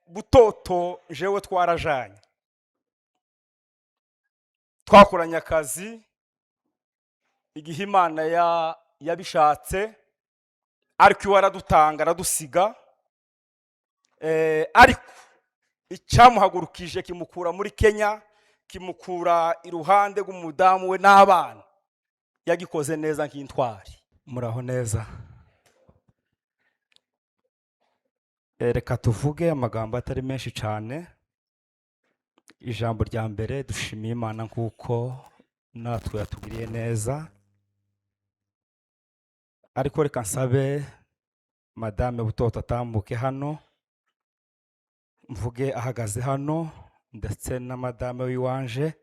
Butoto jewe twarajanye, twakoranye akazi igihe Imana yabishatse, ariko iwe aradutanga aradusiga, ariko icyamuhagurukije kimukura muri Kenya, kimukura iruhande rw'umudamu we n'abana, yagikoze neza nk'intwari. Muraho neza. Reka tuvuge amagambo atari menshi cyane. Ijambo rya mbere, dushimiye Imana nk'uko natwe yatugiriye neza, ariko reka nsabe Madame Butoto atambuke hano, mvuge ahagaze hano, ndetse na Madame wiwanje,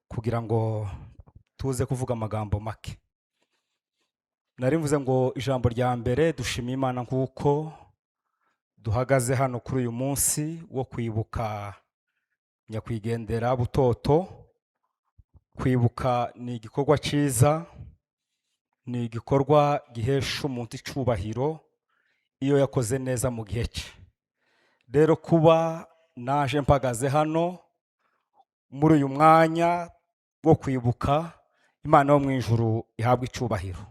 kugira ngo tuze kuvuga amagambo make. Nari mvuze ngo ijambo rya mbere, dushimiye Imana nk'uko duhagaze hano kuri uyu munsi wo kwibuka nyakwigendera Butoto. Kwibuka ni igikorwa cyiza, ni igikorwa gihesha umuntu icubahiro iyo yakoze neza mu gihe cye. Rero kuba naje mpagaze hano muri uyu mwanya wo kwibuka, Imana yo mu ijuru ihabwa icubahiro.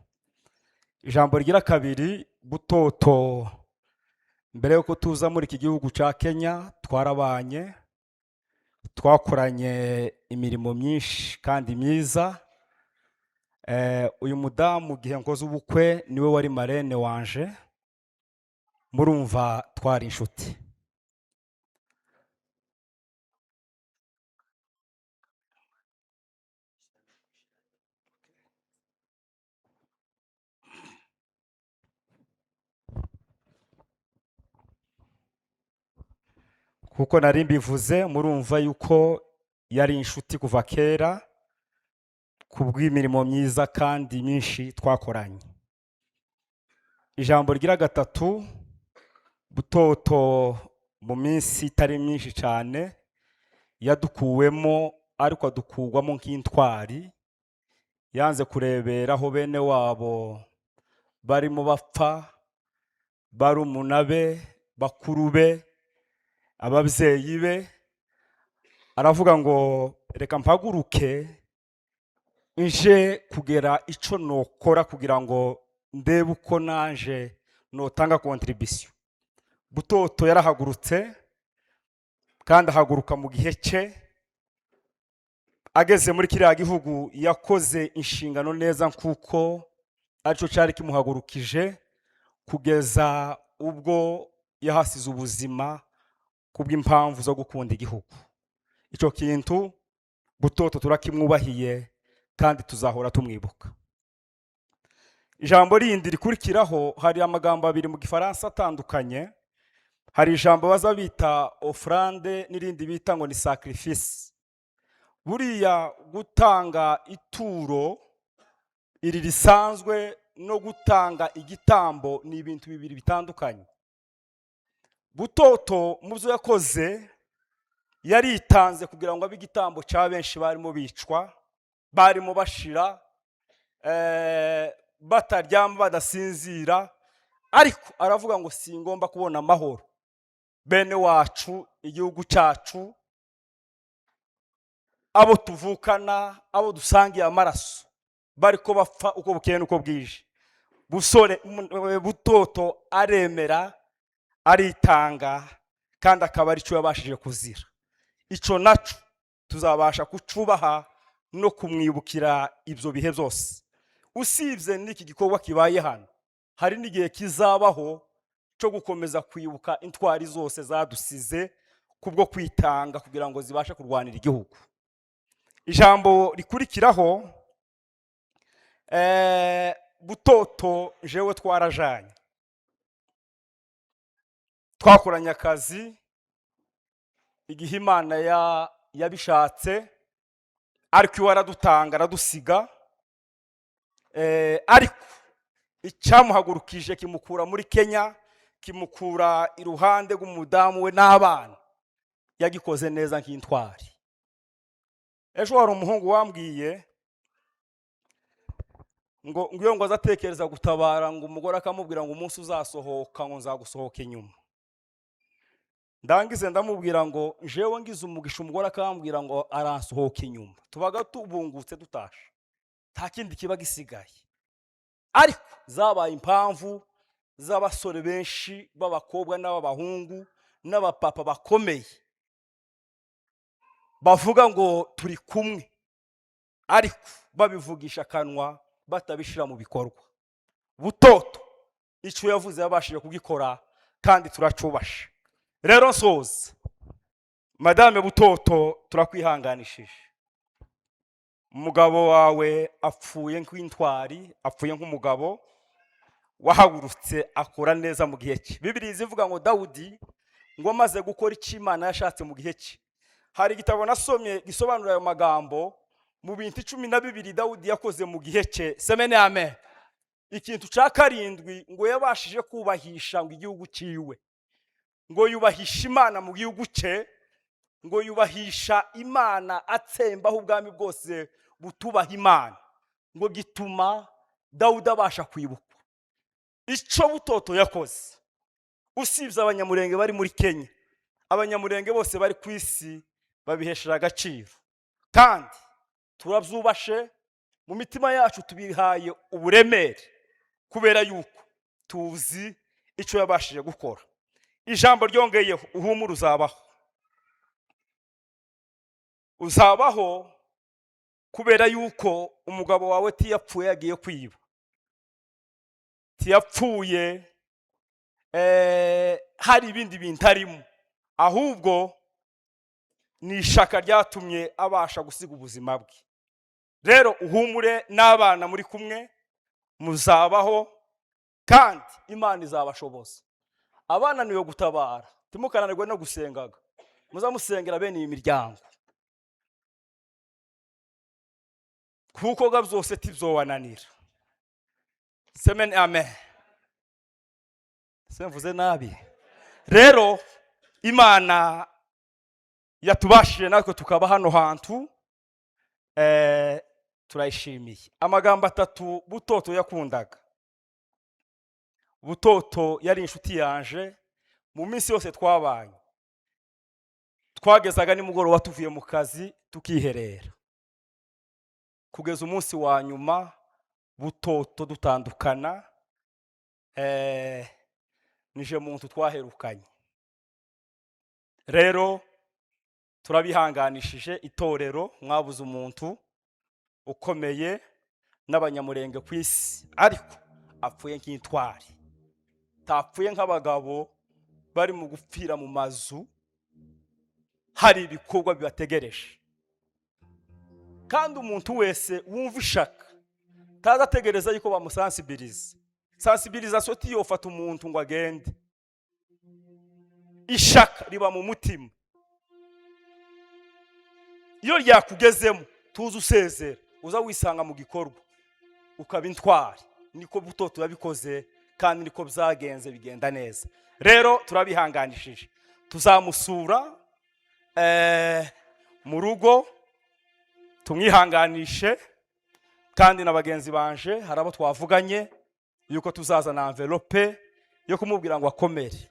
Ijambo rigira kabiri, Butoto mbere yuko tuza muri iki gihugu cya Kenya twarabanye, twakoranye imirimo myinshi kandi myiza. Uyu mudamu gihe nkoze ubukwe niwe wari marene wanje, murumva twari inshuti. Kuko nari mbivuze, murumva yuko yari inshuti kuva kera, kubw'imirimo myiza kandi myinshi twakoranye. Ijambo rigira gatatu, Butoto mu minsi itari myinshi cyane yadukuwemo, ariko adukugwamo nk'intwari. Yanze kurebera aho bene wabo barimo bapfa, barumuna be, bakuru be, ababyeyi be. Aravuga ngo reka mpaguruke nje kugera icyo nokora kugira ngo ndebe uko naje notanga contribution. Butoto yarahagurutse kandi ahaguruka mu gihe cye. Ageze muri kiriya gihugu yakoze inshingano neza kuko aricyo cyari kimuhagurukije, kugeza ubwo yahasize ubuzima kubw'impamvu zo gukunda igihugu. Icyo kintu Butoto turakimwubahiye kandi tuzahora tumwibuka. Ijambo rindi rikurikiraho, hari amagambo abiri mu Gifaransa atandukanye. Hari ijambo baza bita offrande n'irindi bita ngo ni sacrifice. Buriya gutanga ituro iri risanzwe no gutanga igitambo ni ibintu bibiri bitandukanye. Butoto mu byo yakoze yaritanze kugira ngo abe igitambo cya benshi barimo bicwa, barimo bashira, bataryama badasinzira, ariko aravuga ngo singomba kubona amahoro. Bene wacu, igihugu cyacu, abo tuvukana, abo dusangiye amaraso, bariko bapfa uko bukeye n'uko bwije. Butoto aremera, aritanga, kandi akaba ari cyo yabashije kuzira. Icyo naco tuzabasha kucubaha no kumwibukira ibyo bihe byose. Usibye n'iki gikorwa kibaye hano, hari n'igihe kizabaho cyo gukomeza kwibuka intwari zose zadusize kubwo kwitanga kugira ngo zibashe kurwanira igihugu. Ijambo rikurikiraho, Butoto jewe twarajanye, twakoranye akazi igihe Imana yabishatse, ariko iwe aradutanga aradusiga, ariko icyamuhagurukije kimukura muri Kenya, kimukura iruhande rw'umudamu we n'abana, yagikoze neza nk'intwari. Ejo hari umuhungu wambwiye ngo iyo ngo azatekereza gutabara, ngo umugore akamubwira ngo umunsi uzasohoka ngo nzagusohoka inyuma. ndangize ndamubwira ngo jewe ngize umugisha umugore akambwira ngo aransohoka inyuma tubaga tubungutse dutasha nta kindi kiba gisigaye ariko zabaye impamvu z'abasore benshi b'abakobwa n'abahungu n'abapapa bakomeye bavuga ngo turi kumwe ariko babivugisha akanwa batabishira mu bikorwa. Butoto icyo yavuze yabashije kugikora kandi turacubashe. Rero nsoza, Madame Butoto turakwihanganishije. Umugabo wawe apfuye nk'intwari, apfuye nk'umugabo wahagurutse akora neza mu gihe cye. Bibiliya ivuga ngo Dawudi ngo amaze gukora icyo Imana yashatse mu gihe cye. Hari igitabo nasomye gisobanura ayo magambo mu bintu 12 Dawudi yakoze mu gihe cye. Semene amen. Ikintu cya karindwi ngo yabashije kubahisha ngo igihugu ciwe, ngo yubahisha Imana mu gihugu cye, ngo yubahisha Imana atsembaho ubwami bwose butubaha Imana, ngo gituma Dawudi abasha kwibukwa. Icyo Butoto yakoze, usibye abanyamurenge bari muri Kenya, abanyamurenge bose bari ku isi babiheshera agaciro, kandi turabyubashe mu mitima yacu, tubihaye uburemere kubera yuko tuzi icyo yabashije gukora. Ijambo ryongeyeho uhumura uzabaho kubera yuko umugabo wawe tiyapfuye yagiye kwiba, tiyapfuye hari ibindi bintu arimo, ahubwo ni ishaka ryatumye abasha gusiga ubuzima bwe. Rero uhumure n'abana muri kumwe, muzabaho kandi Imana izabashoboza. Abana niyo gutabara, timukananirwe no gusengaga, muzamusengera bene iyi miryango kuko ga byose tibyowananira. Semen amen. Semvuze nabi. Rero Imana yatubashije natwe tukaba hano hantu, turayishimiye. Amagambo 3 Butoto yakundaga. Butoto yari inshuti yanje mu minsi yose twabanye. Twagezaga nimugoroba tuvuye mu kazi tukiherera, kugeza umunsi wa nyuma Butoto dutandukana, nije muntu twaherukanye. Rero turabihanganishije itorero, mwabuze umuntu ukomeye n'abanyamurenge ku isi, ariko apfuye nk'intwari, tapfuye nk'abagabo bari mu gupfira mu mazu, hari ibikorwa bibategereje. Kandi umuntu wese wumva ishaka tazategereza yuko bamusensibilize. Sensibilisation tiyofata umuntu ngo agende, ishaka riba mu mutima. Iyo ryakugezemo tuzi usezera, uza wisanga mu gikorwa ukaba intwari. Niko Butoto yabikoze kandi niko byagenze, bigenda neza. Rero turabihanganishije, tuzamusura mu rugo, tumwihanganishe. Kandi n'abagenzi banje harabo twavuganye yuko tuzazana envelope yo kumubwira ngo akomere.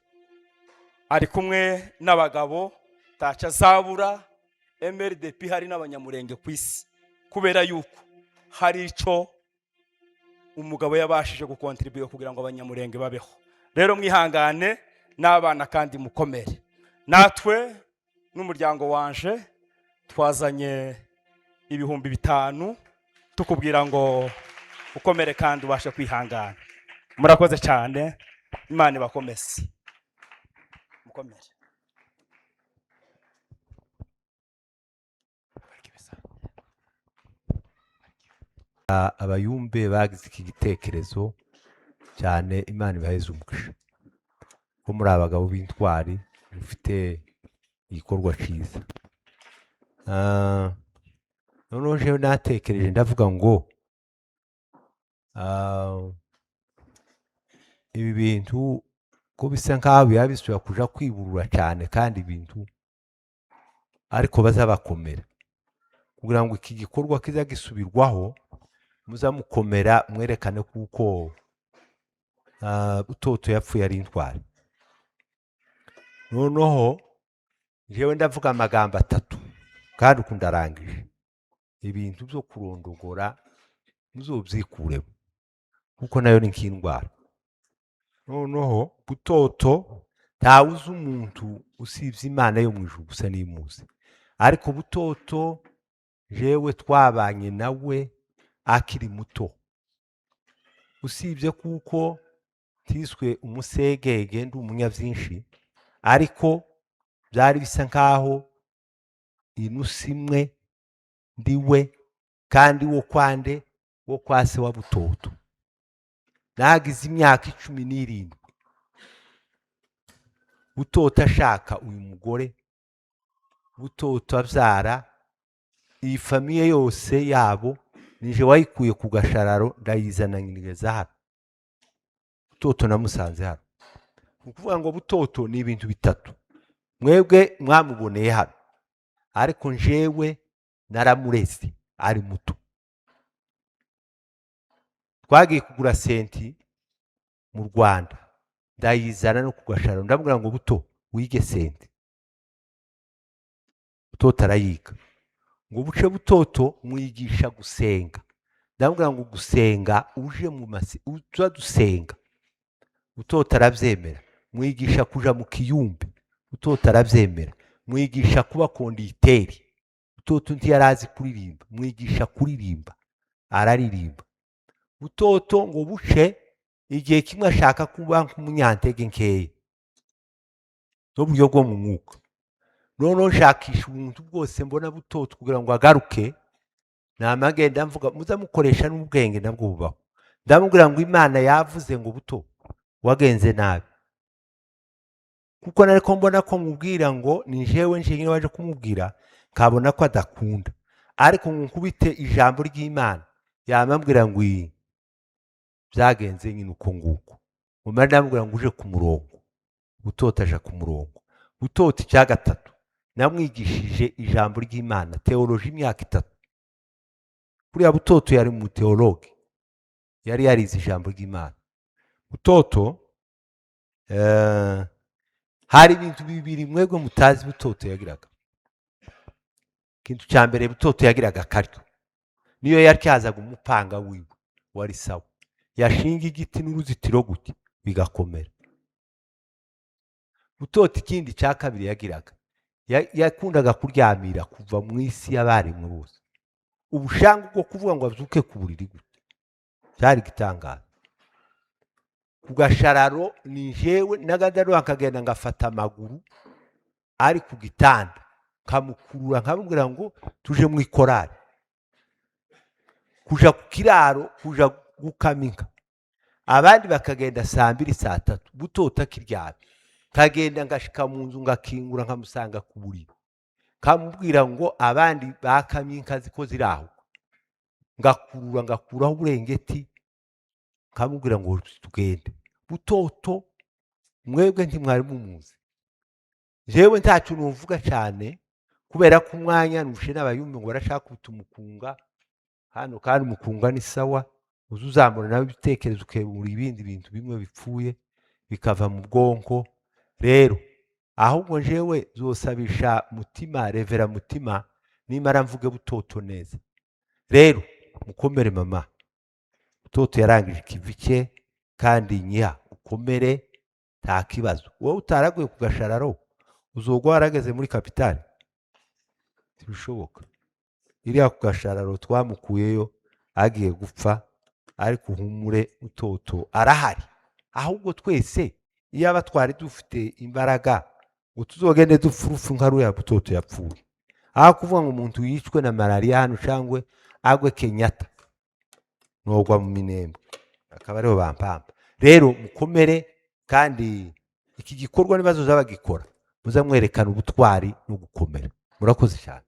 Ari kumwe n'abagabo taca zabura, MRDP hari n'abanyamurenge ku isi, kubera yuko hari ico umugabo yabashije gukontribuye kugira ngo abanyamurenge babeho. Rero mwihangane n'abana kandi mukomere. Natwe n'umuryango wanje twazanye 5,000 tukubwira ngo ukomere kandi ubashe kwihangana. Murakoze cyane, Imana ibakomeze. Mukomere. Abayumbe bagize iki gitekerezo cyane, Imana ibaheze umugisha. Ko muri abagabo b'intwari mufite igikorwa cyiza. Noneho jewe natekereje ndavuga ngo ibi bintu ko bisa nkaho biba bisubira kuja kwiburura cyane, kandi ibintu ariko bazabakomera kugira ngo iki gikorwa kiza gisubirwaho, muzamukomera mwerekane kuko Butoto yapfuye ari intwari. noneho jewe ndavuga amagambo atatu kandi uku ndarangije. Ibintu byo kurondogora muzobyikuremo kuko nayo ni nk'indwara. Noneho butoto ntawuzi umuntu usibye Imana yo mu ijuru gusa n'imuzi, ariko butoto jewe twabanye nawe akiri muto, usibye kuko tiswe umusegege ndi umunyavyinshi, ariko byari bisa nkaho inusi imwe ndiwe kandi wo kwande wo kwase wa butoto. Nagize imyaka 17 butoto ashaka uyu mugore, butoto avyara, iyi famiye yose yabo nije wayikuye ku gashararo ndayizana nyinigeza hano. Butoto namusanze hano. Ukuvuga ngo butoto ni ibintu bitatu. Mwebwe mwamuboneye hano, ariko njewe naramureze ari muto. Twagiye kugura senti mu Rwanda ndayizana no ku gashararo ndamubwira ngo buto wige senti. Butoto arayiga. Ngo buce butoto mwigisha gusenga. Ndamubwira ngo gusenga uje mu masi uza dusenga. Butoto aravyemera. Mwigisha kuja mu kiyumbe. Butoto aravyemera. Mwigisha kuba konditeri. Butoto ntiyarazi kuririmba. Mwigisha kuririmba. Araririmba. Butoto ngo buce igihe kimwe ashaka kuba nk'umunyantege nkeya n'uburyo bwo mu mwuka. Noneho nshakisha ubuntu bwose mbona butoto kugira ngo agaruke, namagenda mvuga muza mukoresha n'ubwenge nabwo bubaho. Ndamubwira ngo Imana yavuze ngo buto wagenze nabi, kuko nariko mbona ko mubwira ngo ni jewe nje waje kumubwira kabona ko adakunda, ariko nkubite ijambo ry'Imana yamambwira ngo byagenze nyine uko nguko. Umara ndamubwira ngo uje ku murongo. Butoto aje ku murongo. Butoto icya gatatu namwigishije ijambo ry'Imana, teoloji imyaka 3. Kuriya butoto yari mu teologi, yari yarize ijambo ry'Imana. Butoto hari ibintu bibiri mwebwe mutazi butoto yagiraga. Ikintu cya mbere butoto yagiraga karyo, niyo yaryazaga umupanga wiwe wari sawa, yashinga igiti n'uruzitiro gute bigakomera. Butoto ikindi cya kabiri yagiraga, yakundaga kuryamira kuva mu isi y'abarimwe bose. Ubushanga bwo kuvuga ngo abyuke ku buriri gute cyari gitangaza. Ku gashararo ni jewe nagadaro akagenda ngafata amaguru ari ku gitanda kamukurura nkamubwira ngo tuje mu ikorari, kuja ku kiraro kuja gukaminka. Abandi bakagenda saa 2 saa 3 butoto akiryamye, kagenda ngashika mu nzu ngakingura nkamusanga ku buriri, kamubwira ngo abandi bakaminka ziko ziraho, ngakurura ngakuraho uburengeti, kamubwira ngo tugende. Butoto mwebwe ntimwari mumuzi, jewe ntacyo nuvuga cyane kubera ko umwanya nushe n'abayumwe ngo barashaka kutumukunga hano, kandi mukunga ni sawa, uzuzamura nawe ibitekerezo ukebura ibindi bintu bimwe bipfuye bikava mu bwonko. Rero ahubwo jewe zosabisha mutima, revera mutima, nimara mvuge butoto neza. Rero mukomere mama, butoto yarangije ikivi cye kandi nyiha ukomere nta kibazo. Wowe utaraguye ku gashararo uzogwa warageze muri kapitali? Tibishoboka. Iriya ku gashararo twamukuyeyo agiye gupfa, ariko uhumure butoto arahari. Ahubwo twese iyo abatwari dufite imbaraga ngo tuzogende dupfurufu nkaruya butoto yapfuye, aho kuvuga ngo umuntu yicwe na malaria hano cyangwe agwe Kenyatta nogwa mu Minembwe akaba ariho bampamba. Rero mukomere, kandi iki gikorwa nibazo zabagikora muzamwerekana ubutwari no gukomera. Murakoze cyane.